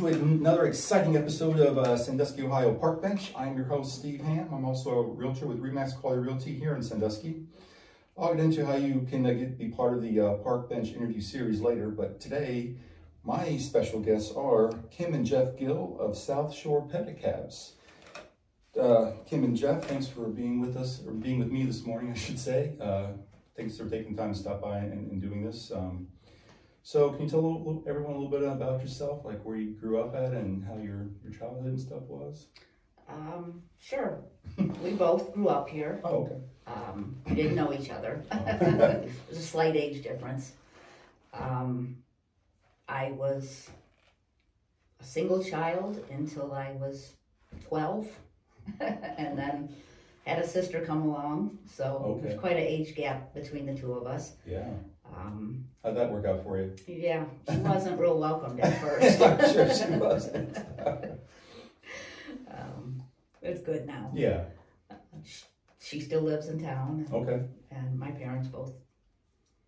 to another exciting episode of Sandusky, Ohio Parkbench. I'm your host, Steve Ham. I'm also a realtor with Remax Quality Realty here in Sandusky. I'll get into how you can be part of the Parkbench interview series later, but today my special guests are Kim and Jeff Gill of South Shore Pedicabs. Kim and Jeff, thanks for being with us, or being with me this morning, I should say. Thanks for taking time to stop by and doing this. So can you tell everyone a little bit about yourself, like where you grew up at and how your childhood and stuff was? Sure. We both grew up here. Oh, okay. We didn't know each other. There's a slight age difference. I was a single child until I was 12, and then had a sister come along, so there's quite an age gap between the two of us. Yeah. How'd that work out for you? Yeah, she wasn't real welcomed at first. I'm sure she wasn't. It's good now. Yeah. She still lives in town. And, okay. And my parents both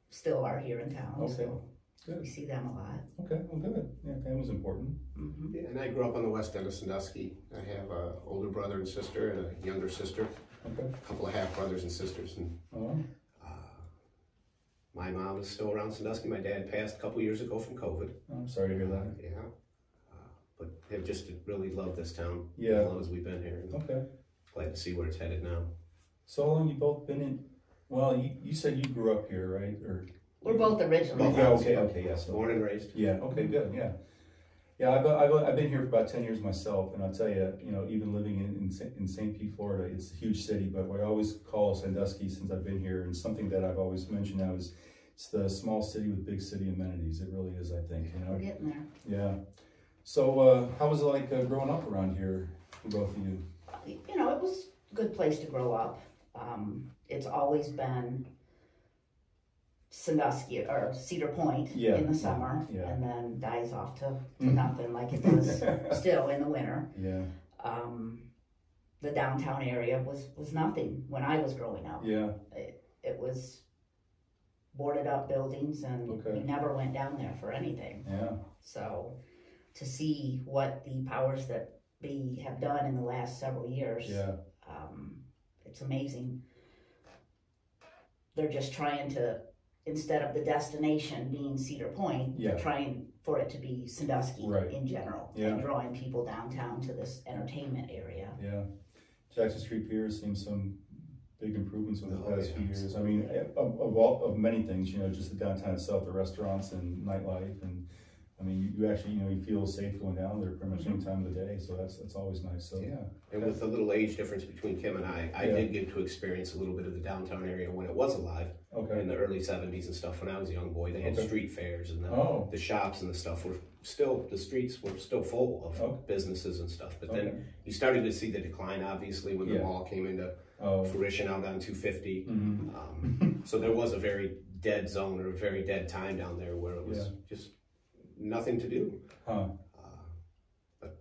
still are here in town. Okay. So good. we see them a lot. Okay, well good. Yeah, family's important. Mm-hmm. Yeah, and I grew up on the west end of Sandusky. I have an older brother and sister and a younger sister. Okay. A couple of half brothers and sisters. And my mom is still around Sandusky. My dad passed a couple years ago from COVID. I'm sorry to hear that. Yeah. But have just really loved this town. Yeah. As long as we've been here. And okay. Glad to see where it's headed now. So how long you both been in? Well, you said you grew up here, right? Or we're both originally. Yeah. Okay. Yes. Yeah, born and raised. Yeah. Okay. Good. Yeah. Yeah. I've been here for about 10 years myself, and I'll tell you, even living in St. Pete, Florida, it's a huge city. But what I always call Sandusky since I've been here, and something that I've always mentioned now is it's the small city with big city amenities. It really is, I think. We're getting there. Yeah. So how was it like growing up around here for both of you? It was a good place to grow up. It's always been Sandusky or Cedar Point in the summer, and then dies off to nothing like it does still in the winter. Yeah. The downtown area was nothing when I was growing up. Yeah. It was boarded up buildings, and we never went down there for anything. Yeah. So to see what the powers that be have done in the last several years, it's amazing. They're just trying to, instead of the destination being Cedar Point, they're trying for it to be Sandusky in general, and drawing people downtown to this entertainment area. Yeah. Jackson Street Pier has seen some big improvements over the past few years. I mean, of many things, just the downtown itself, the restaurants and nightlife, and I mean, you actually, you feel safe going down there pretty much any time of the day, so that's always nice. So yeah. And with the little age difference between Kim and I did get to experience a little bit of the downtown area when it was alive. In the early 70s and stuff. When I was a young boy, they had street fairs, and the shops and the stuff were still, the streets were still full of businesses and stuff. But then you started to see the decline, obviously, when the mall came into fruition out on 250. So there was a very dead zone, or a very dead time down there where it was just nothing to do. But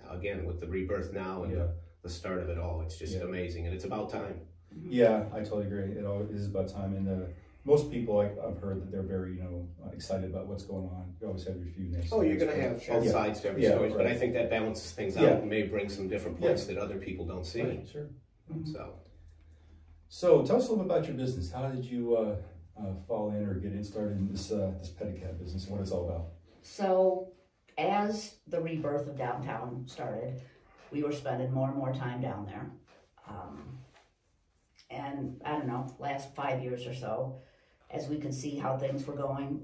again, with the rebirth now and the start of it all, it's just amazing, and it's about time. Yeah, I totally agree. It is about time, and most people I've heard that they're very excited about what's going on. You always have your few naysayers. Oh, you're going to have both sides to every story, but I think that balances things out and may bring some different points that other people don't see. Right, sure. So tell us a little bit about your business. How did you fall in or get started in this pedicab business, and what it's all about? So, as the rebirth of downtown started, we were spending more and more time down there. And I don't know, last 5 years or so, as we could see how things were going,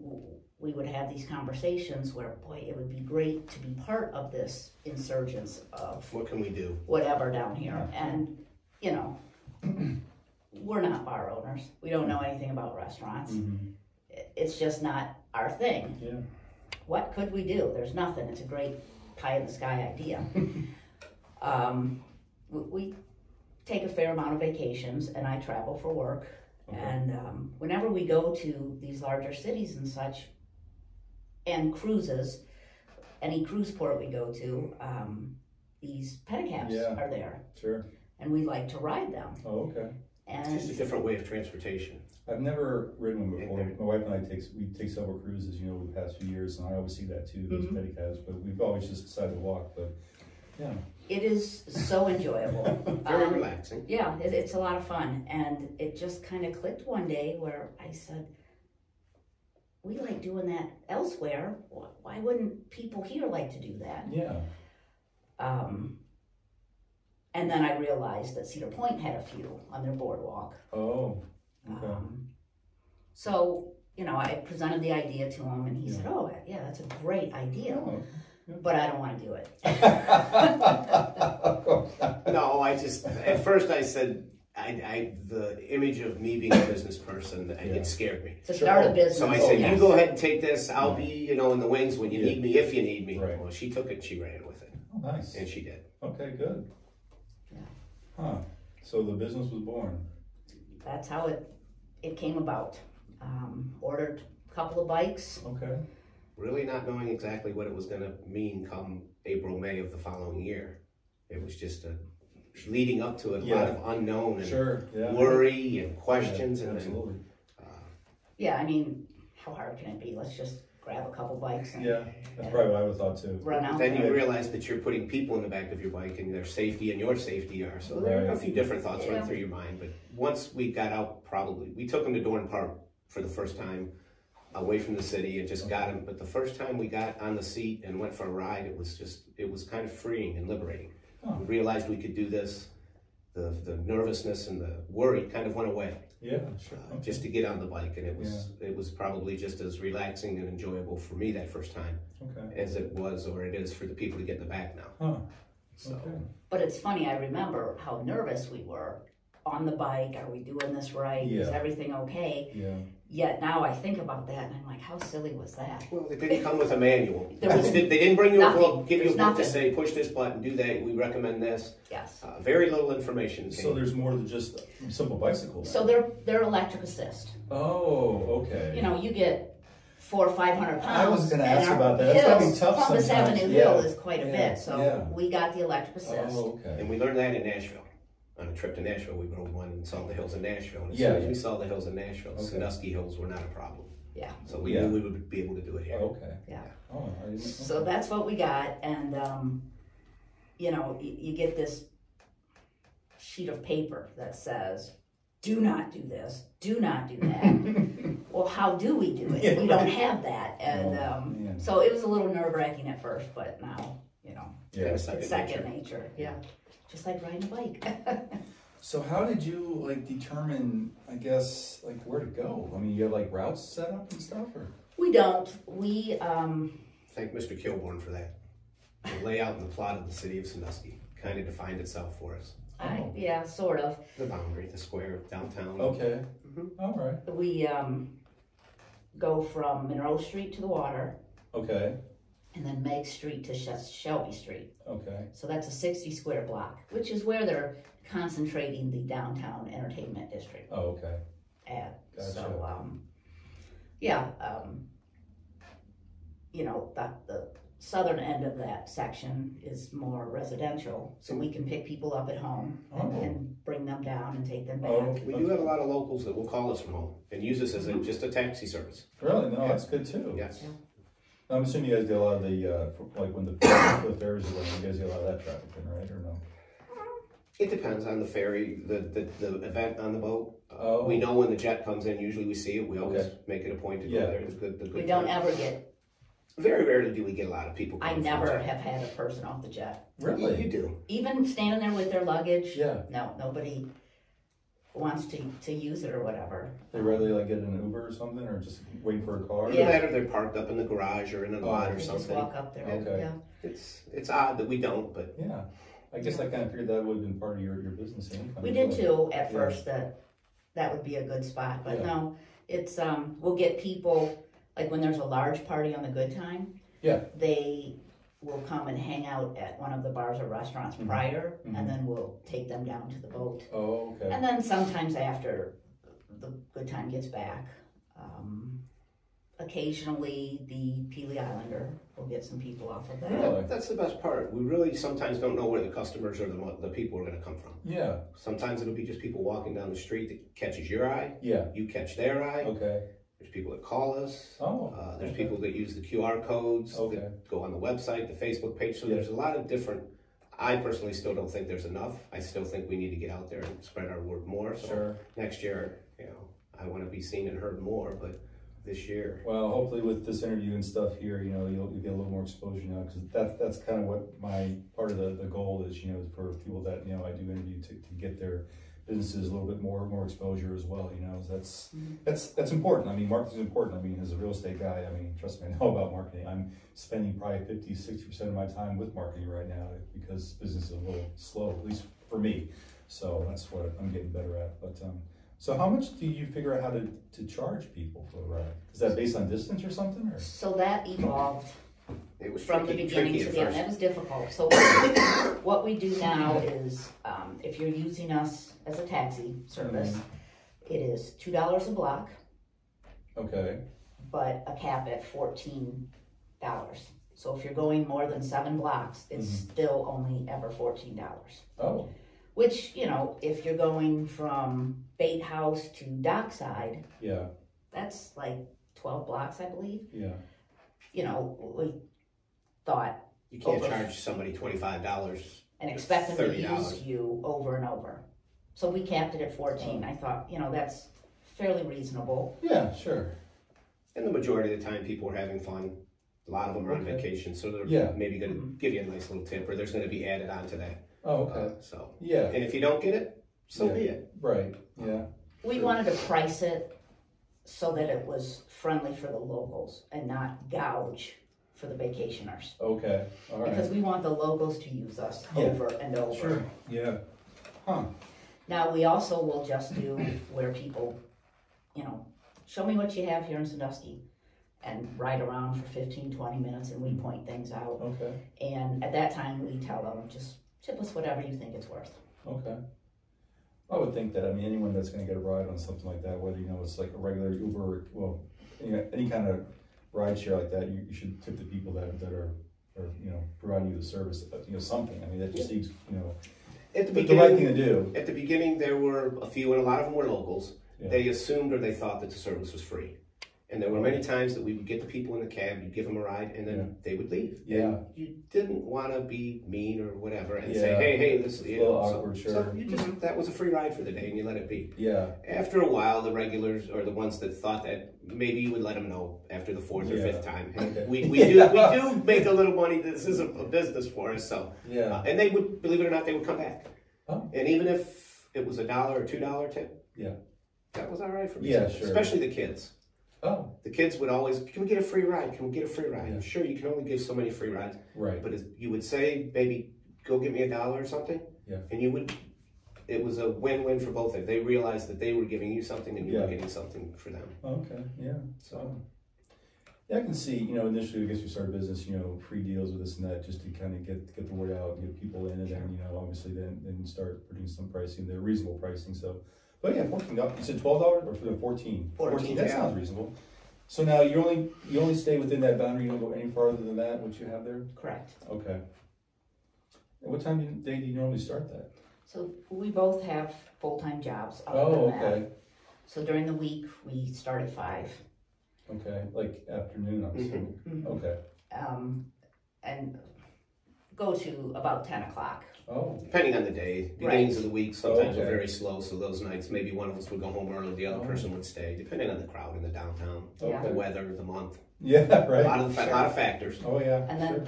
we would have these conversations where, boy, it would be great to be part of this insurgence of what can we do? Whatever down here. And, we're not bar owners. We don't know anything about restaurants. It's just not our thing. Yeah. What could we do? There's nothing. It's a great pie in the sky idea. We take a fair amount of vacations, and I travel for work. And whenever we go to these larger cities and such, and cruises, any cruise port we go to, these pedicabs are there. Sure. And we like to ride them. Oh, okay. And it's just a different way of transportation. I've never ridden one before. My wife and I take several cruises, you know, over the past few years, and I always see that too, those pedicabs, but we've always just decided to walk, but yeah. it is so enjoyable. Very relaxing. Yeah, it's a lot of fun. And it just kind of clicked one day where I said, we like doing that elsewhere. Why wouldn't people here like to do that? Yeah. And then I realized that Cedar Point had a few on their boardwalk. Oh, okay. So, you know, I presented the idea to him and he said, oh, yeah, that's a great idea. Oh, yeah. But I don't want to do it. No, at first I said, the image of me being a business person, it scared me. To start a business. So I said, you go ahead and take this. I'll be, you know, in the wings when you need me, if you need me. Right. Well, she took it, she ran with it. Oh, nice. And she did. Okay, good. Yeah. Huh. So the business was born. That's how it came about. Ordered a couple of bikes. Okay. Really not knowing exactly what it was going to mean come April, May of the following year. It was just leading up to it, a lot of unknown and worry and questions. Yeah, absolutely. Yeah, I mean, how hard can it be? Let's just grab a couple bikes. And, that's probably what I would have thought too. Run out. Then you realize that you're putting people in the back of your bike and their safety and your safety are. So there are a few different thoughts running through your mind. But once we got out, we took them to Dorn Park for the first time, away from the city, and just got them. But the first time we got on the seat and went for a ride, it was kind of freeing and liberating. We realized we could do this. The nervousness and the worry kind of went away. Yeah, sure. Just to get on the bike, and it was probably just as relaxing and enjoyable for me that first time as it was or it is for the people to get in the back now. Huh. So. But it's funny, I remember how nervous we were on the bike. Are we doing this right? Is everything okay? Yeah. Yet now I think about that and I'm like, how silly was that? Well, it didn't come with a manual. They didn't bring you a book, give you a book to say, push this button, do that, we recommend this. Yes. Very little information. So there's more than just a simple bicycle. So they're electric assist. Oh, okay. You know, you get 400 or 500 pounds. I was going to ask about that. It's going to be tough Columbus sometimes. Avenue Hill is quite a bit, so we got the electric assist. Oh, okay. And we learned that in Nashville. On a trip to Nashville, we rode one and saw the hills in Nashville. And as soon as we saw the hills in Nashville, Sandusky hills were not a problem. Yeah. So we knew we would be able to do it here. Okay. Yeah. Oh, I didn't know. So that's what we got, and you know, you get this sheet of paper that says, "Do not do this. Do not do that." Well, how do we do it? We don't have that, and so it was a little nerve-wracking at first, but now, you know, it's second nature. Yeah. Just like riding a bike. So how did you determine, I guess, where to go? I mean, you have routes set up and stuff, or? We don't. We thank Mr. Kilborn for that. The layout and the plot of the city of Sandusky kind of defined itself for us. Yeah, sort of. The boundary, the square, downtown. Okay. All right. We go from Monroe Street to the water. Okay. And then Meg Street to Shelby Street. Okay. So that's a 60 square block, which is where they're concentrating the downtown entertainment district. Oh, okay. At. Gotcha. So, you know, the southern end of that section is more residential, so we can pick people up at home and bring them down and take them back. We do have a lot of locals that will call us from home and use us as just a taxi service. Really? No, that's good too. Yes. Yeah. I'm assuming you guys get a lot of the, when the ferries are running, you guys get a lot of that traffic in, right, or no? It depends on the ferry, the event on the boat. We know when the jet comes in, usually we see it. We always make it a point to go there. The good we don't ever get... Very rarely do we get a lot of people. I never have had a person off the jet. Really? You do. Even standing there with their luggage? Yeah. No, nobody wants to use it or whatever. They rather get an Uber or something, or just waiting for a car? Either that or they're parked up in the garage or in a lot or something. Just walk up there. Okay. Yeah. It's odd that we don't, but yeah. I guess I kind of figured that would have been part of your business income. We did too at first, that would be a good spot, but no, it's we'll get people when there's a large party on the Good Time. Yeah. They will come and hang out at one of the bars or restaurants prior, and then we'll take them down to the boat. Oh, okay. And then sometimes after the Good Time gets back, occasionally the Peely Islander will get some people off of that. Yeah, that's the best part. We really sometimes don't know where the customers or the people are going to come from. Yeah. Sometimes it'll be just people walking down the street that catches your eye. Yeah. You catch their eye. Okay. There's people that call us. Oh. There's okay. people that use the QR codes Okay. that go on the website, the Facebook page. So there's a lot of different. I personally still don't think there's enough. I still think we need to get out there and spread our word more. So sure. Next year, I want to be seen and heard more, but this year. Well, hopefully with this interview and stuff here, you'll get a little more exposure now, because that's kind of what my part of the goal is, for people that, I do interview to get their businesses a little bit more exposure as well, that's important. I mean, marketing is important. I mean, as a real estate guy, I mean, trust me, I know about marketing. I'm spending probably 50-60% of my time with marketing right now because business is a little slow, at least for me. So that's what I'm getting better at. But so how much do you figure out how to charge people for a ride? Is that based on distance or something? Or? So that evolved it was from tricky, the beginning to the end. That was difficult. So what we do now is, if you're using us as a taxi service, it is $2 a block. Okay. But a cap at $14. So if you're going more than 7 blocks, it's still only ever $14. Oh. Which, if you're going from Bait House to Dockside, yeah, that's like 12 blocks, I believe. Yeah. We thought you can't charge somebody $25 and expect them to use you over and over. So we capped it at 14. I thought, that's fairly reasonable. Yeah, sure. And the majority of the time, people are having fun. A lot of them are on vacation, so they're maybe going to give you a nice little tip, or there's going to be added on to that. Oh, okay. Yeah. And if you don't get it, so be it. Right. Yeah. We wanted to price it so that it was friendly for the locals and not gouge for the vacationers. Okay. All right. Because we want the locals to use us over and over. Sure. Yeah. Huh. Now we also will just do where people, show me what you have here in Sandusky, and ride around for 15-20 minutes, and we point things out. Okay. And at that time we tell them, just tip us whatever you think it's worth. Okay. I would think that, anyone that's going to get a ride on something like that, whether, it's like a regular Uber, well, any kind of ride share like that, you should tip the people that are providing you the service, something. That just seems, at the right thing to do. At the beginning, there were a few, and a lot of them were locals. Yeah. They assumed or they thought that the service was free. And there were many times that we would get the people in the cab, you'd give them a ride, and then they would leave. Yeah. And you didn't want to be mean or whatever and say, hey, this is awkward, sure. So you just, that was a free ride for the day, and you let it be. Yeah. After a while, the regulars, or the ones that thought that, maybe you would let them know after the 4th or 5th time. Okay. We do make a little money. This is a business for us, so. Yeah. And they would, believe it or not, they would come back. Oh. And even if it was $1 or $2 tip, that was all right for me. Yeah, sure. Especially the kids. Oh. The kids would always, can we get a free ride? Can we get a free ride? Yeah. Sure, you can only give so many free rides. Right. But you would say, baby, go get me $1 or something. Yeah. And it was a win-win for both of them. They realized that they were giving you something and you were getting something for them. Okay, yeah. So, I can see, initially, I guess we started business, free deals with this and that, just to kind of get the word out, get people in, and then, obviously then start putting some pricing, the reasonable pricing, so. But yeah, $14. You said $12 or for the 14? 14. That sounds reasonable. So now you only stay within that boundary. You don't go any farther than that. What you have there? Correct. Okay. And what time of day do you normally start that? So we both have full-time jobs. Okay. So during the week we start at 5. Okay, like afternoon, I'm assuming. Okay. And go to about 10 o'clock. Oh. Depending on the day. Beginnings of the week sometimes are very slow, so those nights maybe one of us would go home early, the other person would stay, depending on the crowd in the downtown, the weather, the month. Yeah, right. A lot of factors. Oh yeah. And then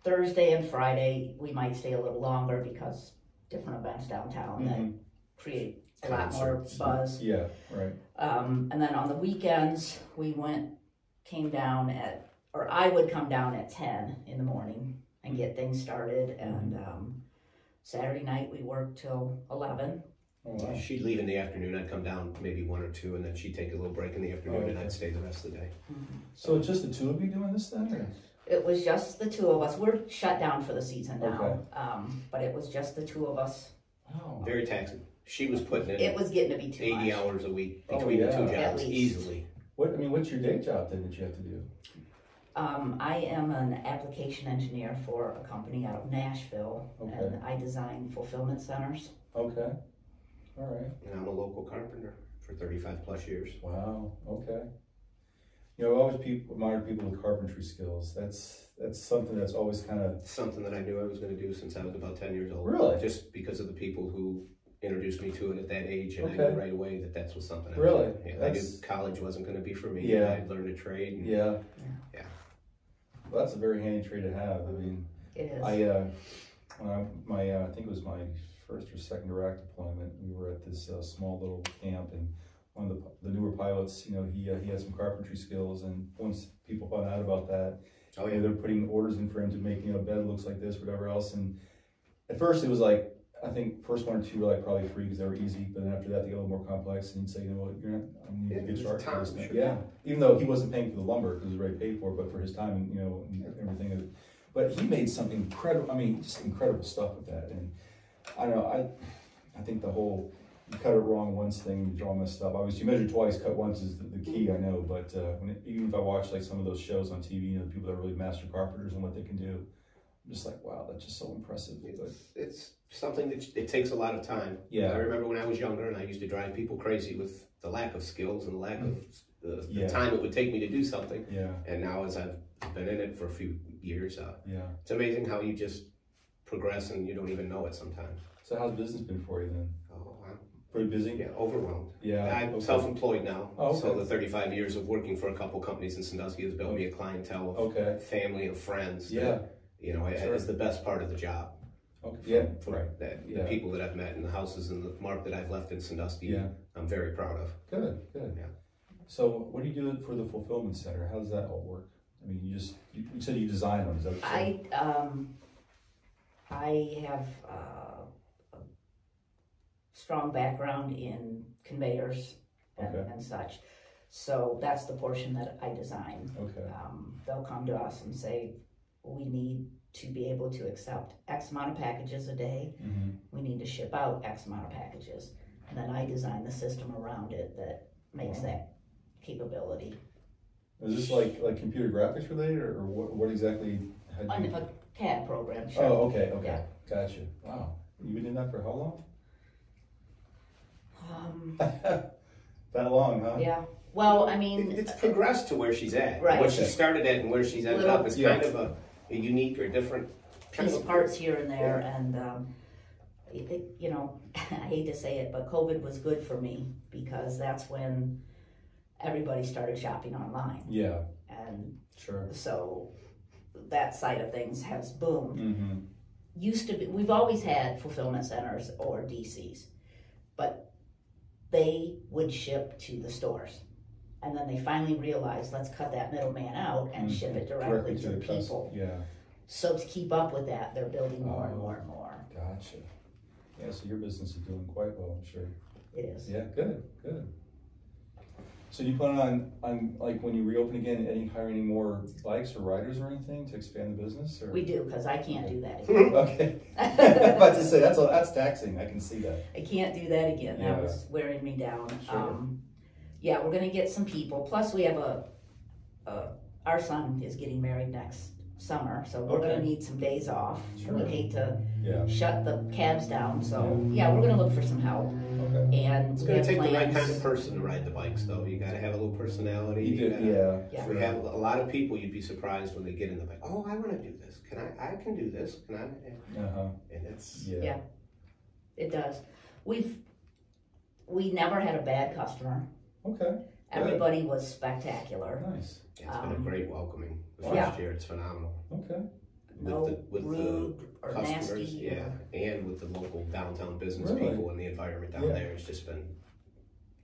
Thursday and Friday we might stay a little longer because different events downtown that create a lot more buzz. Yeah, right. And then on the weekends I would come down at 10 in the morning and get things started, and Saturday night we work till 11. Oh, wow. She'd leave in the afternoon, I'd come down maybe 1 or 2, and then she'd take a little break in the afternoon, and I'd stay the rest of the day. So it's just the two of you doing this then? Or? It was just the two of us. We're shut down for the season now, but it was just the two of us. Wow. Very taxing. She was putting in it was getting to be too 80 much. hours a week between the two jobs, At least. easily. What's your day job then that you have to do? I am an application engineer for a company out of Nashville, and I design fulfillment centers. Okay, all right. And I'm a local carpenter for 35 plus years. Wow, okay. I've always admired people with carpentry skills. That's something that's always kind of... Something that I knew I was going to do since I was about 10 years old. Really? Just because of the people who introduced me to it at that age, and I knew right away that was something I was doing. Yeah, I knew college wasn't going to be for me. Yeah. I'd learned a trade. And, yeah. Well, that's a very handy trade to have. It is. I think it was my first or second Iraq deployment. We were at this small little camp, and one of the newer pilots, he had some carpentry skills, and once people found out about that, they're putting orders in for him to make a bed looks like this, whatever else. And at first it was like, I think first one or two were like probably free because they were easy, but then after that they got a little more complex, and he'd say, you're not, I need to get charged for this thing. Yeah, even though he wasn't paying for the lumber because it was already paid for, but for his time and and everything. But he made some incredible, just incredible stuff with that. And I don't know, I think the whole, you cut it wrong once thing, you draw messed up. Obviously, you measure twice, cut once is the key, I know. But even if I watch like some of those shows on TV, the people that are really master carpenters and what they can do, I'm just like, wow, that's just so impressive. It's something that it takes a lot of time. Yeah. I remember when I was younger and I used to drive people crazy with the lack of skills and the lack of the time it would take me to do something. Yeah. And now as I've been in it for a few years, it's amazing how you just progress and you don't even know it sometimes. So how's business been for you then? Oh, I'm pretty busy? Yeah, overwhelmed. Yeah. I'm self-employed now. Oh, okay. So the 35 years of working for a couple companies in Sandusky has built me a clientele of family and friends. Yeah. It's the best part of the job. Okay. The people that I've met and the houses and the mark that I've left in Sandusky, I'm very proud of. Good. Yeah. So what do you do for the fulfillment center? How does that all work? You said you design them. Is that what you said? I have a strong background in conveyors and such. So that's the portion that I design. Okay. They'll come to us and say, we need to be able to accept X amount of packages a day. Mm-hmm. We need to ship out X amount of packages. And then I design the system around it that makes that capability. Is this like computer graphics related, or what exactly? A CAD program, sure. Oh, okay, Yeah. Gotcha. Wow. You've been doing that for how long? That long, huh? Yeah. Well, it's progressed to where she's at. Right. What she started at and where she's ended up is kind of a unique or different piece parts here and there, and I hate to say it, but COVID was good for me because that's when everybody started shopping online. Yeah. And sure. So that side of things has boomed. Mm-hmm. Used to be, we've always had fulfillment centers or DCs, but they would ship to the stores. And then they finally realized, let's cut that middleman out and ship it directly to the people. Yeah. So to keep up with that, they're building more and more and more. Gotcha. Yeah, so your business is doing quite well, I'm sure. It is. Yeah, good. So do you plan on like when you reopen again, hire any more bikes or riders or anything to expand the business? Or? We do, because I can't do that again. Okay. I'm about to say, that's taxing. I can see that. I can't do that again. That was wearing me down. Sure. Yeah, we're going to get some people. Plus we have our son is getting married next summer, so we're going to need some days off. Sure. We hate to shut the cabs down, so yeah, we're going to look for some help. Okay. And it's going to take the right kind of person to ride the bikes, though. You got to have a little personality. You do, yeah. We have a lot of people. You'd be surprised when they get in the bike. Oh, I want to do this. I can do this. Can I? And it's it does. We never had a bad customer. Okay. Everybody was spectacular. Nice. It's been a great welcoming. The first year, it's phenomenal. Okay. With rude the or customers, nasty. And with the local downtown business people and the environment down there, it's just been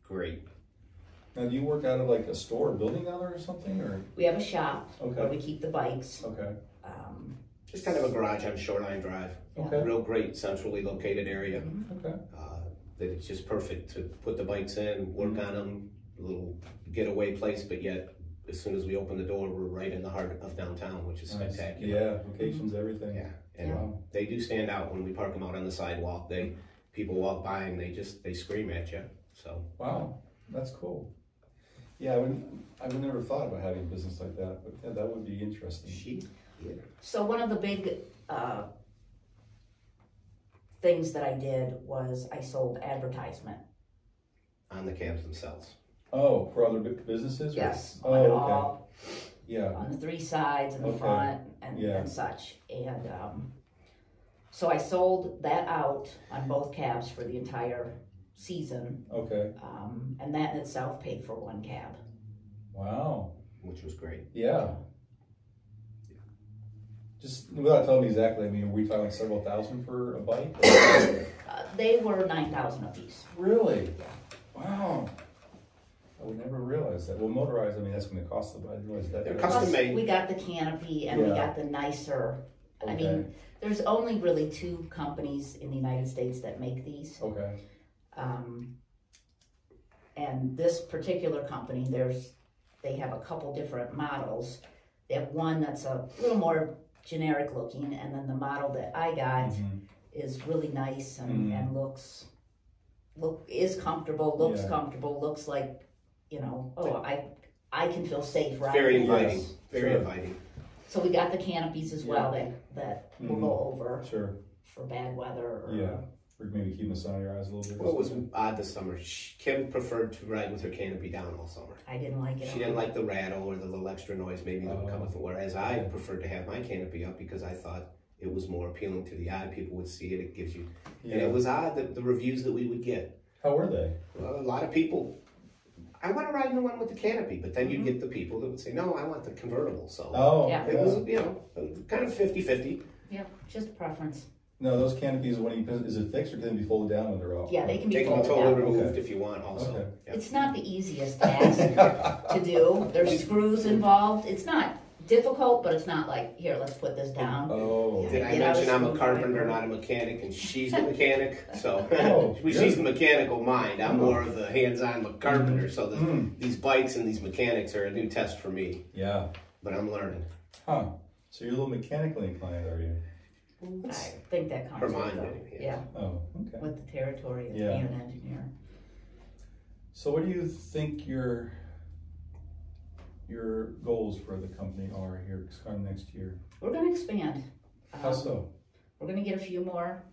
great. Now, do you work out of like a store or building down there or something, or? We have a shop where we keep the bikes. Okay. Just kind of a garage on Shoreline Drive. Okay. Real great, centrally located area. Okay. That it's just perfect to put the bikes in, work on them, a little getaway place, but yet as soon as we open the door, we're right in the heart of downtown, which is spectacular. Yeah, locations, everything. Yeah, and they do stand out when we park them out on the sidewalk. People walk by and they scream at you. So wow, that's cool. Yeah, I would never thought about having a business like that, but yeah, that would be interesting. So one of the big things that I did was I sold advertisement. On the cabs themselves. Oh, for other businesses? Yes. Oh, on okay. all, yeah. On the 3 sides and the front and such. And so I sold that out on both cabs for the entire season. Okay. And that in itself paid for 1 cab. Wow. Which was great. Yeah. Just without telling me exactly, I mean, are we talking several thousand for a bike? They were 9,000 a piece. Really? Yeah. Wow. I would never realize that. Well, motorized, I mean, that's going to cost them, but I didn't realize that. They're custom made. We got the canopy and we got the nicer. Okay. I mean, there's only really 2 companies in the United States that make these. Okay. And this particular company, they have a couple different models. They have one that's a little more generic looking, and then the model that I got is really nice and is comfortable, looks comfortable, looks like, you know, oh, I can feel safe riding. Very inviting. Yes. Very Sure. inviting. So we got the canopies as well that will go over for bad weather. Or, or maybe keeping the sun on your eyes a little bit. What was odd this summer, Kim preferred to ride with her canopy down all summer. I didn't like it. She didn't like the rattle or the little extra noise maybe that would come with it, whereas I preferred to have my canopy up because I thought it was more appealing to the eye. People would see it, it gives you... And it was odd that the reviews that we would get. How were they? Well, a lot of people... I want to ride in the one with the canopy, but then you'd get the people that would say, no, I want the convertible. So it was, you know, kind of 50-50. Yeah, just a preference. No, those canopies, is it fixed or can they be folded down when they're off? Yeah, they can be They can folded be totally down. removed if you want also. Okay. Yep. It's not the easiest task to do. There's screws involved. It's not difficult, but it's not like, here, let's put this down. Oh. Did I mention I'm a carpenter, not a mechanic, and she's the mechanic? So she's the mechanical mind. I'm more of the hands-on carpenter. So these bikes and these mechanics are a new test for me. Yeah. But I'm learning. Huh. So you're a little mechanically inclined, are you? I think that comes Her with mind, the, yeah. Oh, okay. with the territory of being an engineer. So what do you think your goals for the company are here starting next year? We're going to expand. How so? We're going to get a few more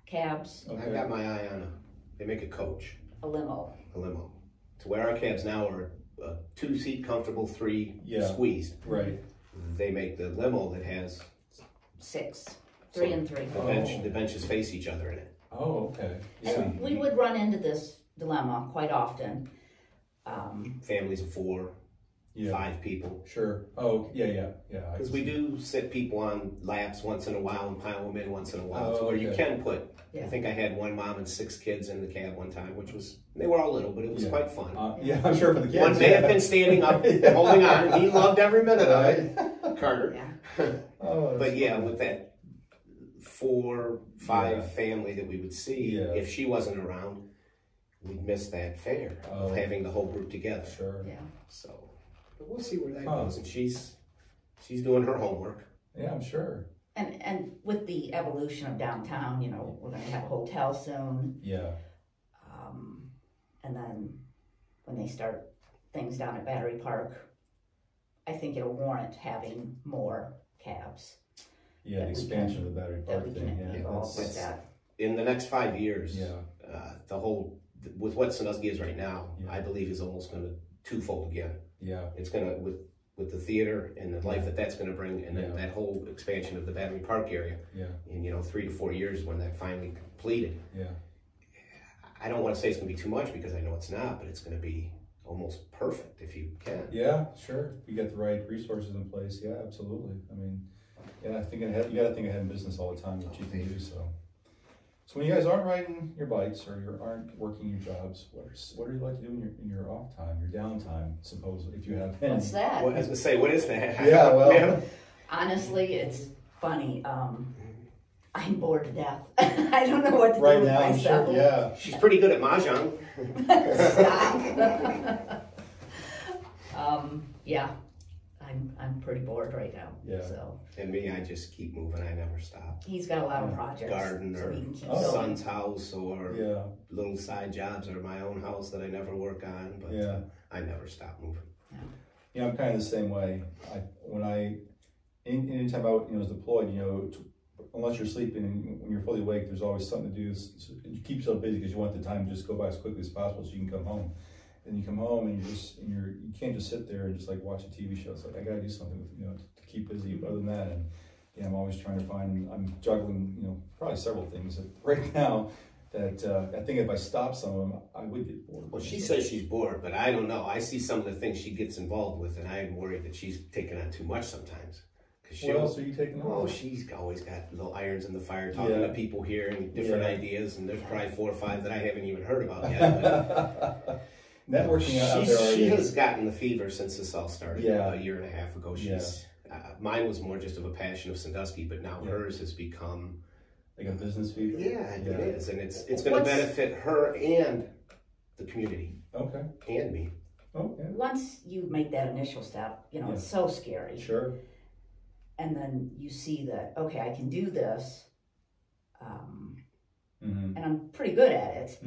cabs. Okay. I got my eye on they make a coach. A limo. A limo. To where our cabs now are a 2-seat comfortable, 3 squeezed. Right. They make the limo that has 6. 3 and 3. The benches face each other in it. Oh, okay. So we would run into this dilemma quite often. Families of 4, 5 people. Sure. Oh, yeah. Because we do sit people on laps once in a while and pile them in once in a while, to where you can put. I think I had one mom and 6 kids in the cab one time, which was, they were all little, but it was quite fun. I'm sure for the kids. One may have been standing up, holding on, and he loved every minute of it. Carter. But funny. with that 4, 5 family that we would see, if she wasn't around, we'd miss that fair of having the whole group together. Sure. Yeah. So, but we'll see where that goes. And she's doing her homework. Yeah, I'm sure. And with the evolution of downtown, you know, we're going to have a hotel soon. Yeah. And then when they start things down at Battery Park, I think it'll warrant having more cabs. Yeah, the expansion of the Battery Park thing. That. In the next 5 years, the whole, with what Sandusky is right now, I believe is almost going to twofold again. Yeah. It's going to, with the theater and the life that's going to bring, and then that whole expansion of the Battery Park area. In 3 to 4 years when that finally completed. I don't want to say it's going to be too much because I know it's not, but it's going to be almost perfect if you can. Yeah, sure. If you get the right resources in place, absolutely. I mean, thinking ahead, you got to think ahead in business all the time, what you can do. So when you guys aren't riding your bikes or you aren't working your jobs, what do you like to do in your off time, your downtime? Supposedly, if you have any. What's that? Well, I was going to say, what is that? Yeah, well, honestly, it's funny. I'm bored to death. I don't know what to do with myself. Sure, she's pretty good at mahjong. Stop. I'm pretty bored right now. Yeah. So. And me, I just keep moving. I never stop. He's got a lot of projects. Garden so or he can keep son's house or little side jobs or my own house that I never work on. But I never stop moving. Yeah, I'm kind of the same way. Anytime I was deployed, unless you're sleeping and when you're fully awake, there's always something to do. You keep yourself busy because you want the time to just go by as quickly as possible so you can come home. And you come home and you can't just sit there and just like watch a TV show. It's like I gotta do something to keep busy. But other than that, and I'm always trying to find. I'm juggling probably several things right now that I think if I stop some of them, I would get bored. Well, she says she's bored, but I don't know. I see some of the things she gets involved with, and I'm worried that she's taking on too much sometimes. What else are you taking on? Oh, she's always got little irons in the fire, talking to people here and different ideas, and there's probably 4 or 5 that I haven't even heard about yet. But networking out there. She has gotten the fever since this all started a year and a half ago. Mine was more just of a passion of Sandusky, but now hers has become like a business fever. Yeah, it is, and it's going to benefit her and the community. Okay. And me. Okay. Once you make that initial step, it's so scary. Sure. And then you see that, okay, I can do this, and I'm pretty good at it.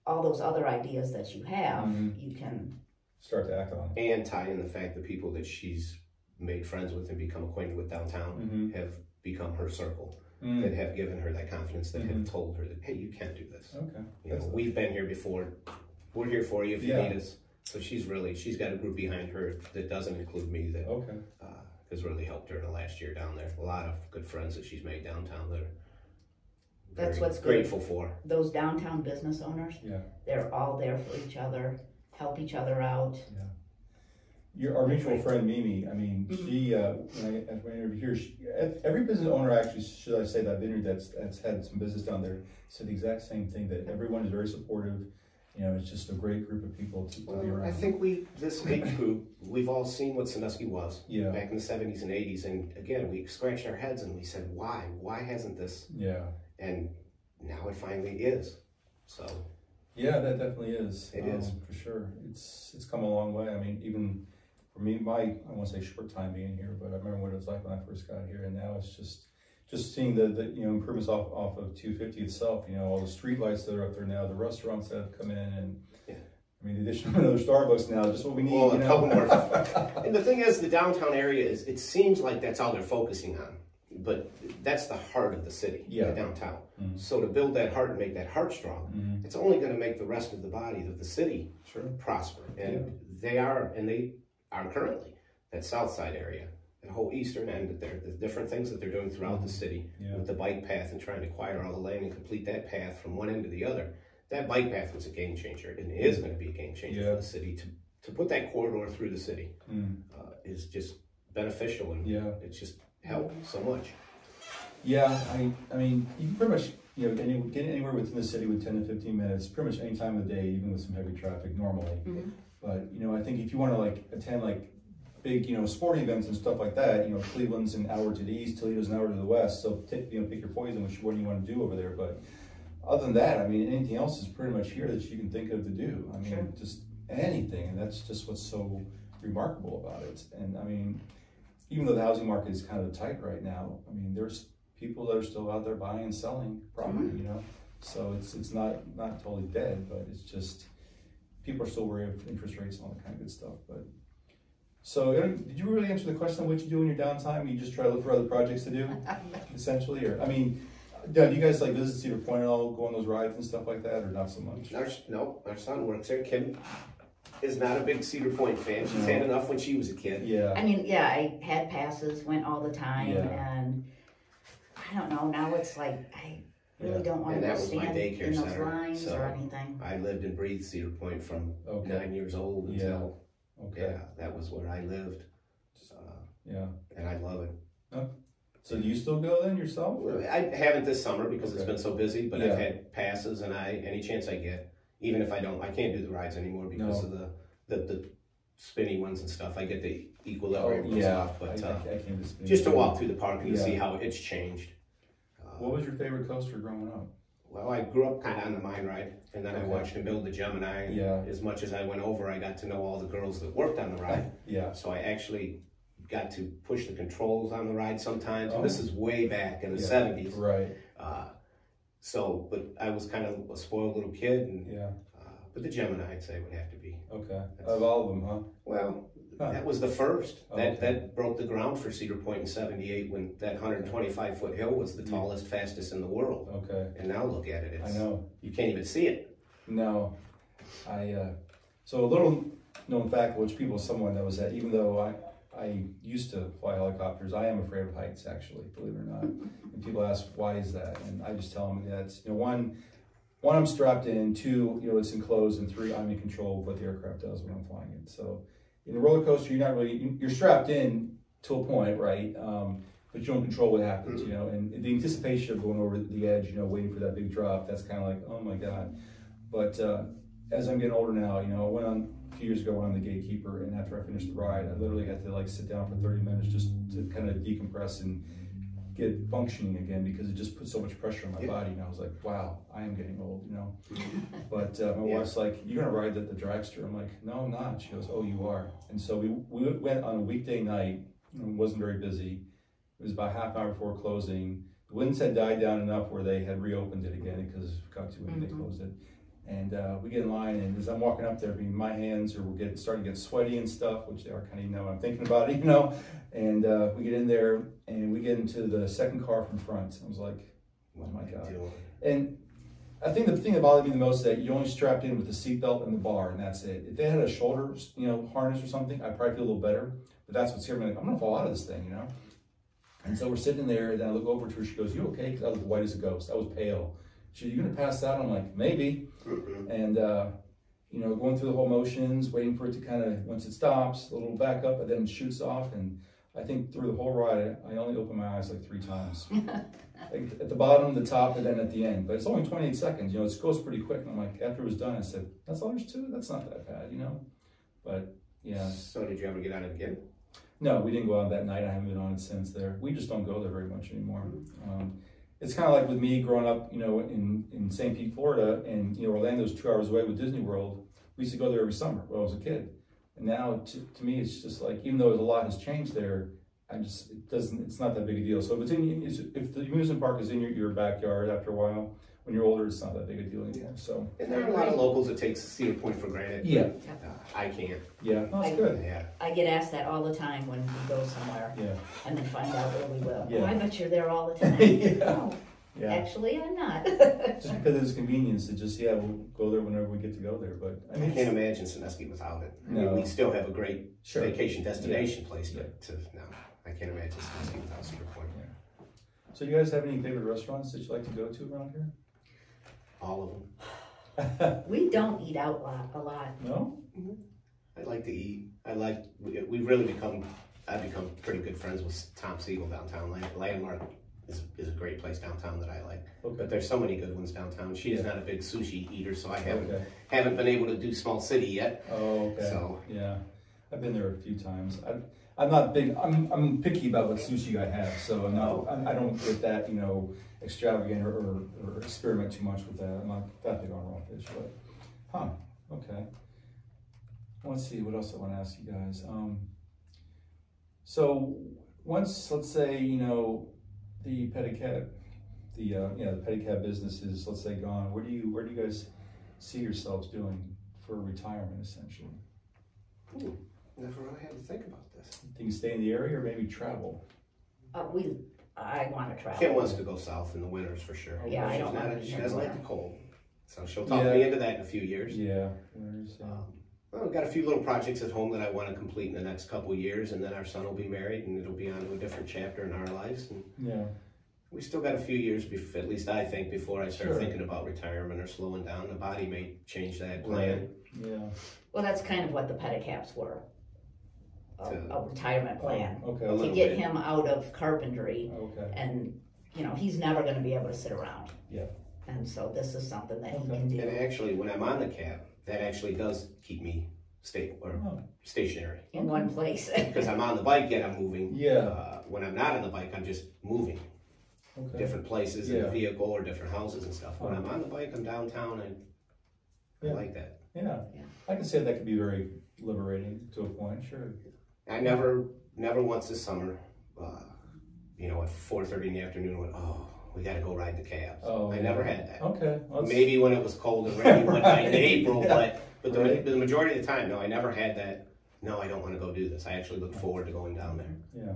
All those other ideas that you have, you can start to act on. And tie in the fact that people that she's made friends with and become acquainted with downtown have become her circle, that have given her that confidence, that have told her that, hey, you can do this. Okay. We've been here before. We're here for you if you need us. So she's got a group behind her that doesn't include me that has really helped her in the last year down there. A lot of good friends that she's made downtown that that's what's grateful for. Those downtown business owners, they're all there for each other, help each other out. Our mutual friend Mimi, I mean, she when I interviewed here, every business owner actually, should I say, that I've interviewed that's had some business down there, said the exact same thing, that everyone is very supportive. It's just a great group of people to be around. I think this age group, we've all seen what Sandusky was back in the 70s and 80s. And again, we scratched our heads and we said, why? Why hasn't this? And now it finally is. So. Yeah, that definitely is. It is. For sure. It's come a long way. I mean, even for me, I won't say short time being here, but I remember what it was like when I first got here. And now it's just seeing the improvements off of 250 itself, all the street lights that are up there now, the restaurants that have come in, and I mean, the addition of another Starbucks now, just what we need. Well, a couple more. And the thing is, the downtown area it seems like that's all they're focusing on, but that's the heart of the city, the downtown. So to build that heart and make that heart strong, it's only going to make the rest of the body of the city prosper. And they are currently that south side area. The whole eastern end of there, the different things that they're doing throughout the city with the bike path and trying to acquire all the land and complete that path from one end to the other. That bike path was a game changer, and is going to be a game changer for the city. To put that corridor through the city is just beneficial, and it's just helped so much. Yeah, I mean, you can pretty much get anywhere within the city with 10 to 15 minutes, pretty much any time of the day, even with some heavy traffic normally. But I think if you want to attend big, sporting events and stuff like that, Cleveland's an hour to the east, Toledo's an hour to the west, so pick your poison, which one you want to do over there. But other than that, I mean, anything else is pretty much here that you can think of to do. I mean, just anything, and that's just what's so remarkable about it. And I mean, even though the housing market is kind of tight right now, I mean, there's people that are still out there buying and selling property, so it's not totally dead, but it's just people are still worried of interest rates and all that kind of good stuff. But so, did you really answer the question on what you do in your downtime? You just try to look for other projects to do, essentially? Or, I mean, do you guys visit Cedar Point and all, go on those rides and stuff like that, or not so much? Our son works there. Kim is not a big Cedar Point fan. She's had enough when she was a kid. I mean, I had passes, went all the time, and I don't know, now it's like, I really don't want to stand in those lines or anything. I lived and breathed Cedar Point from 9 years old until... that was where I lived. And I love it. So do you still go then yourself? I haven't this summer because it's been so busy, but I've had passes, and any chance I get, even if I can't do the rides anymore because of the spinny ones and stuff. I get the equilibrium and stuff, but just to walk through the park and to see how it's changed. What was your favorite coaster growing up? Well, I grew up kind of on the mine ride, and then I watched him build the Gemini. And as much as I went over, I got to know all the girls that worked on the ride. So I actually got to push the controls on the ride sometimes. And this is way back in the 70s. Right. But I was kind of a spoiled little kid. And, but the Gemini, I'd say, would have to be. Okay. Of all of them, huh? Well, that was the first. That broke the ground for Cedar Point in '78 when that 125-foot hill was the tallest, fastest in the world. Okay. And now look at it. It's, I know. You can't even see it. No. So a little known fact, which people somewhat knows that even though I used to fly helicopters, I am afraid of heights, actually, believe it or not. And people ask, why is that? And I just tell them that, one, I'm strapped in, two, it's enclosed, and three, I'm in control of what the aircraft does when I'm flying it. So in a roller coaster, you're strapped in to a point, right? But you don't control what happens, and the anticipation of going over the edge, waiting for that big drop, that's kind of like, oh my God. But as I'm getting older now, a few years ago, I went on the Gatekeeper, and after I finished the ride, I literally had to sit down for 30 minutes just to kind of decompress and get functioning again, because it just put so much pressure on my body, and I was like, wow, I am getting old, But my wife's like, you're gonna ride the dragster? I'm like, no, I'm not. She goes, oh, you are. And so we went on a weekday night, and it wasn't very busy. It was about half an hour before closing. The winds had died down enough where they had reopened it again, because it got too windy, they closed it. And we get in line, and as I'm walking up there, my hands are starting to get sweaty and stuff, which they are kind of, I'm thinking about it, And we get in there, and we get into the second car from front. I was like, oh my God. And I think the thing that bothered me the most is that you're only strapped in with the seatbelt and the bar, and that's it. If they had a shoulder, harness or something, I'd probably feel a little better. But that's what's scared me. I'm gonna fall out of this thing, And so we're sitting there, and then I look over to her. She goes, "You okay?" Because I was white as a ghost. I was pale. She said, "You gonna pass out?" I'm like, maybe. And going through the whole motions, waiting for it to kind of, once it stops, a little back up, and then it shoots off. And I think through the whole ride, I only opened my eyes like 3 times. Like at the bottom, the top, and then at the end. But it's only 28 seconds. It goes pretty quick. And I'm like, after it was done, I said, "That's all there's to it. That's not that bad, But yeah. So did you ever get on it again? No, we didn't go on that night. I haven't been on it since there. We just don't go there very much anymore. It's kind of like with me growing up, in St. Pete, Florida, and Orlando's 2 hours away with Disney World. We used to go there every summer when I was a kid. And now, to me, it's just like, even though a lot has changed there, it's not that big a deal. So if the amusement park is in your backyard after a while, when you're older, it's not that big a deal anymore. So. And there are a lot of locals that take Cedar Point for granted. Yeah. I can't. Yeah, that's good. Yeah. I get asked that all the time when we go somewhere. Yeah. And then find out where we will. Yeah. Oh, I bet you're there all the time. No, actually, I'm not. Just because it's convenience to just, we'll go there whenever we get to go there. But I can't imagine Sandusky without it. I mean, we still have a great vacation destination place, but no, I can't imagine Sandusky without Cedar Point. Yeah. So you guys have any favorite restaurants that you like to go to around here? All of them. We don't eat out a lot. No? I like to eat. I've become pretty good friends with Tom Siegel downtown. Landmark is a great place downtown that I like. Okay. But there's so many good ones downtown. She is not a big sushi eater, so I haven't been able to do Small City yet. Oh, okay. So yeah, I've been there a few times. I'm not big. I'm picky about what sushi I have, so I don't get that extravagant or experiment too much with that. I'm not that big on raw fish, but okay. Let's see what else I want to ask you guys. So once, let's say, the pedicab, the pedicab business is, let's say, gone, where do you guys see yourselves doing for retirement, essentially? Never really had to think about this. Think you stay in the area or maybe travel? I want to travel. Kim wants to go south in the winters for sure. Yeah, she doesn't like the cold, so she'll talk me into that in a few years. Yeah. Well, we've got a few little projects at home that I want to complete in the next couple of years, and then our son will be married, and it'll be on to a different chapter in our lives. And we still got a few years, at least I think, before I start thinking about retirement or slowing down. The body may change that plan. Right. Yeah. Well, that's kind of what the Pedicabs were. A retirement plan. To get him out of carpentry. And, he's never going to be able to sit around. Yeah. And so this is something that he can do. And actually, when I'm on the cab, that actually does keep me stationary. In one place. Because I'm on the bike, yet I'm moving. Yeah. When I'm not on the bike, I'm just moving. different places in the vehicle or different houses and stuff. When I'm on the bike, I'm downtown, and I like that. Yeah. I can say that could be very liberating to a point, sure. I never once this summer, you know, at 4:30 in the afternoon, went, oh, we got to go ride the cabs. Oh, I never had that. Okay. Maybe when it was cold and rainy one night in April, but the majority of the time, no, I never had that. No, I don't want to go do this. I actually look forward to going down there. Yeah.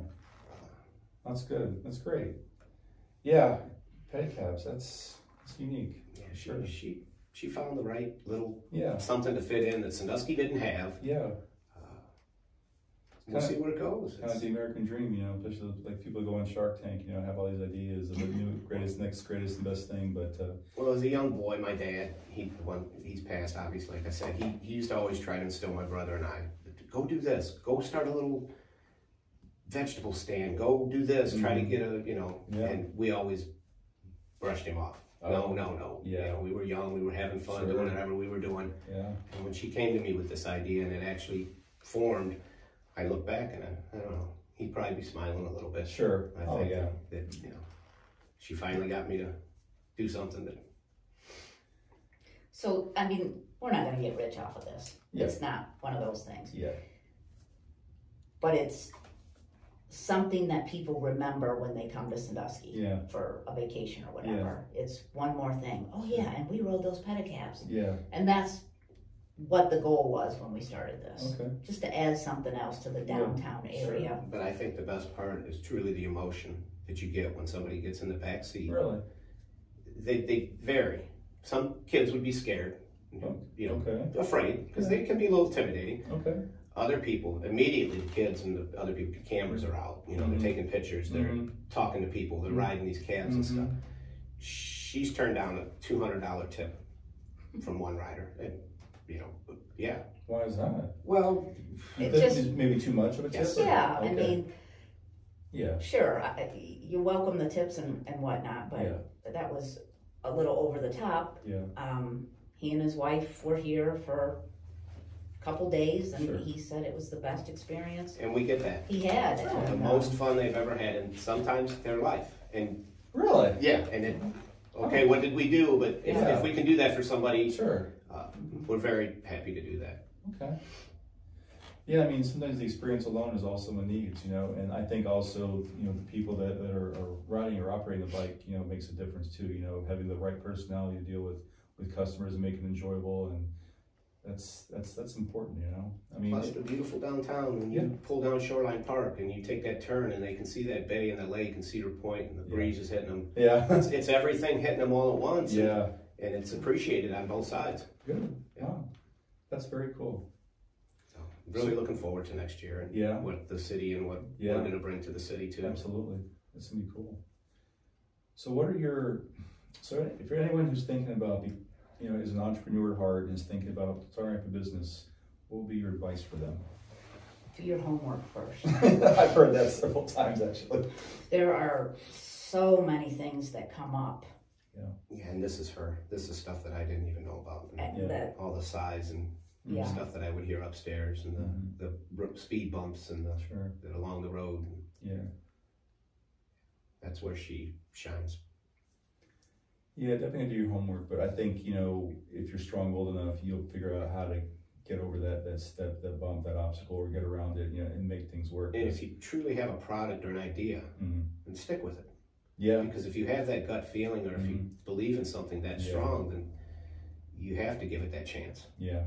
That's good. That's great. Yeah. Pedicabs, that's unique. Yeah, she found the right little something to fit in that Sandusky didn't have. Yeah. We'll see where it goes. Kind of the American dream, you know, especially like people go on Shark Tank, you know, have all these ideas of the new next greatest and best thing, but... Well, as a young boy, my dad, he's passed, obviously, like I said, he used to always try to instill my brother and I, go do this, go start a little vegetable stand, go do this, try to get a, you know, and we always brushed him off. No. Yeah. You know, we were young, we were having fun, doing whatever we were doing. Yeah. And when she came to me with this idea and it actually formed, I look back and I don't know, he'd probably be smiling a little bit. Sure. I think that, you know, she finally got me to do something that... So, I mean, we're not going to get rich off of this. Yeah. It's not one of those things. Yeah. But it's something that people remember when they come to Sandusky for a vacation or whatever. Yeah. It's one more thing. Oh yeah, and we rode those pedicabs. Yeah. And that's what the goal was when we started this. Okay. Just to add something else to the downtown area. Sure. But I think the best part is truly the emotion that you get when somebody gets in the back seat. Really? They vary. Some kids would be scared, you know, afraid, because they can be a little intimidating. Okay. Other people, immediately the kids and the other people, cameras are out. You know, they're taking pictures, they're talking to people, they're riding these cabs and stuff. She's turned down a $200 tip from one rider. And, you know, Why is that? Well, it just maybe too much of a tip? Yeah, I mean, sure, you welcome the tips and whatnot, but that was a little over the top. Yeah. He and his wife were here for a couple days, and he said it was the best experience. And we get that. He had. The most fun they've ever had, and sometimes their life. And really? Yeah, and then, what did we do? But if we can do that for somebody, we're very happy to do that. Okay. Yeah, I mean, sometimes the experience alone is also a need, you know, and I think also, you know, the people that are riding or operating the bike, you know, makes a difference too, you know, having the right personality to deal with customers and make it enjoyable, and that's important, you know. I mean, plus the beautiful downtown, when you pull down Shoreline Park and you take that turn and they can see that bay and the lake and Cedar Point and the breeze is hitting them. Yeah. It's everything hitting them all at once. Yeah. And it's appreciated on both sides. Good. Yeah. Wow. That's very cool. Really looking forward to next year and what the city and what we're going to bring to the city too. Absolutely. That's going to be cool. So if you're anyone who's thinking about, you know, is an entrepreneur at heart and is thinking about starting up a business, what would be your advice for them? Do your homework first. I've heard that several times actually. There are so many things that come up. Yeah, and this is stuff that I didn't even know about. And all the size and stuff that I would hear upstairs, and the speed bumps and the along the road. Yeah. That's where she shines. Yeah, definitely do your homework, but I think, you know, if you're strong-willed enough, you'll figure out how to get over that step, that bump, that obstacle, or get around it, you know, and make things work. And if you truly have a product or an idea, then stick with it. Yeah. Because if you have that gut feeling, or if you believe in something that strong, then you have to give it that chance. Yeah,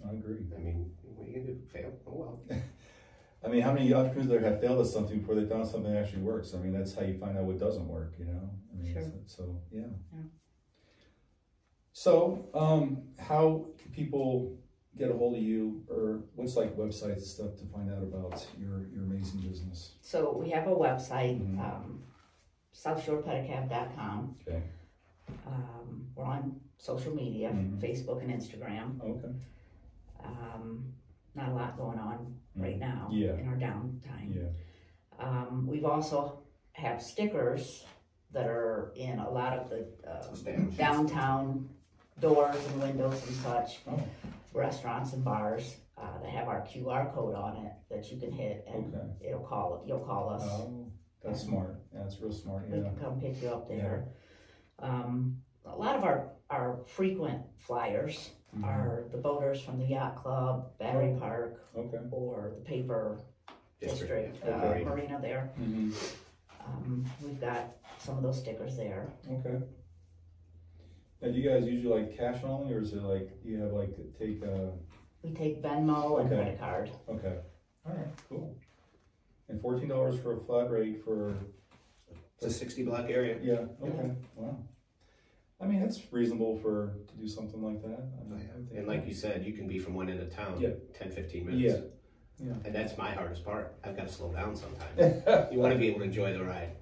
I agree. I mean, what are you going to do? Fail? Oh, well. I mean, how many entrepreneurs there have failed at something before they've done something that actually works? I mean, that's how you find out what doesn't work, you know? I mean, so, yeah. So, how can people get a hold of you, or what's like websites and stuff to find out about your amazing business? So we have a website, southshorepedicab.com. Okay. We're on social media, Facebook and Instagram. Okay. Not a lot going on right now in our downtime. Yeah. We've also have stickers that are in a lot of the downtown doors and windows and such, restaurants and bars that have our QR code on it that you can hit, and you'll call us. Oh, That's smart. Yeah, that's real smart. We can come pick you up there. A lot of our frequent flyers are the boaters from the Yacht Club, Battery Park, or the Paper District Marina there. We've got some of those stickers there. Okay. Now, do you guys usually like cash only, or is it like you have like take? We take Venmo and credit card. Okay. All right. Cool. And $14 for a flat rate for. It's a 60 block area. Yeah. Okay. Wow. I mean, that's reasonable to do something like that. And like you said, you can be from one end of town 10, 15 minutes. Yeah. And that's my hardest part. I've got to slow down sometimes. You want to be able to enjoy the ride.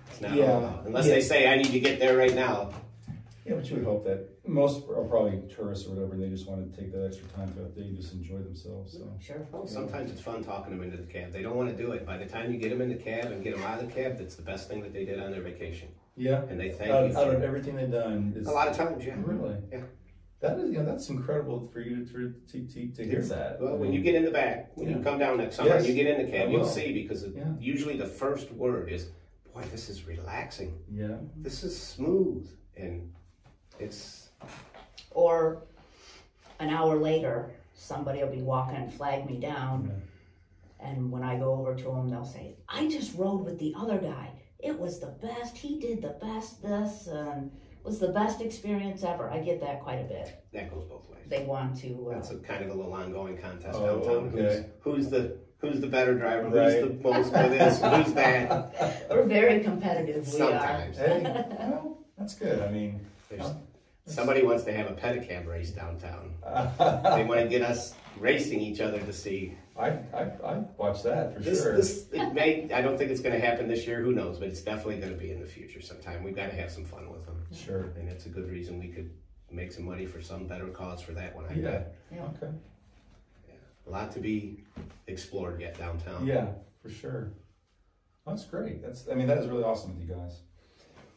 It's not all about, unless they say, I need to get there right now. Yeah, but you would hope that most are probably tourists or whatever. They just want to take that extra time throughout the day and just enjoy themselves. So. Sure. Well, sometimes it's fun talking them into the cab. They don't want to do it. By the time you get them in the cab and get them out of the cab, that's the best thing that they did on their vacation. Yeah. And they thank you for out of everything they've done. A lot of times, Really? Yeah. That is, that's incredible for you to hear that. Well, when you get in the back, when you come down next summer and you get in the cab, you'll see, because usually the first word is, boy, this is relaxing. Yeah. This is smooth. And it's... Or an hour later, somebody will be walking and flag me down. And when I go over to them, they'll say, I just rode with the other guy. It was the best. He did the best this, and was the best experience ever. I get that quite a bit. That goes both ways. They want to. That's a kind of a little ongoing contest downtown. Who's the better driver? Who's the most for this? Who's that? We're very competitive. Sometimes. Hey, well, that's good. I mean, somebody wants to have a pedicab race downtown. They want to get us racing each other to see. I watch that for sure. I don't think it's going to happen this year. Who knows? But it's definitely going to be in the future sometime. We've got to have some fun with them. Sure. And it's a good reason we could make some money for some better cause for that one. I bet. Yeah. Okay. Yeah. A lot to be explored yet downtown. Yeah, for sure. That's great. That is really awesome with you guys.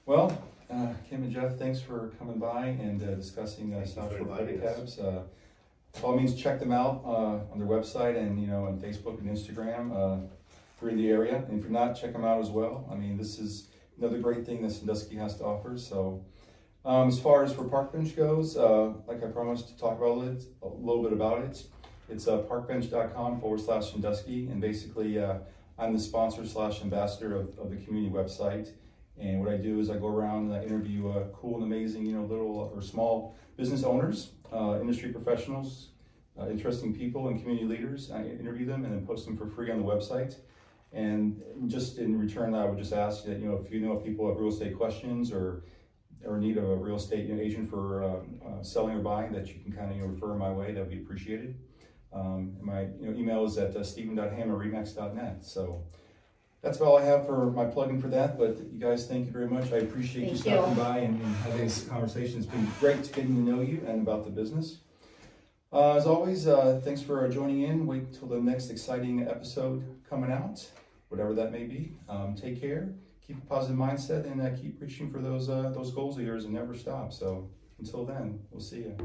Well, Kim and Jeff, thanks for coming by and discussing South Shore Pedicabs. By all means, check them out on their website and on Facebook and Instagram if you're in the area. And if you're not, check them out as well. I mean, this is another great thing that Sandusky has to offer. So, as far as for Parkbench goes, like I promised to talk about a little bit about it. It's parkbench.com/Sandusky, and basically I'm the sponsor / ambassador of the community website. And what I do is I go around and I interview cool and amazing, little or small business owners, industry professionals, interesting people and community leaders. I interview them and then post them for free on the website. And just in return, I would just ask that, if you know people have real estate questions or need a real estate agent for selling or buying, that you can kind of refer my way, that would be appreciated. My email is at steven.ham@remax.net. So that's all I have for my plug-in for that, but you guys, thank you very much. I appreciate you stopping by and having this conversation. It's been great getting to know you and about the business. As always, thanks for joining in. Wait till the next exciting episode coming out, whatever that may be. Take care, keep a positive mindset, and keep reaching for those goals of yours and never stop. So until then, we'll see you.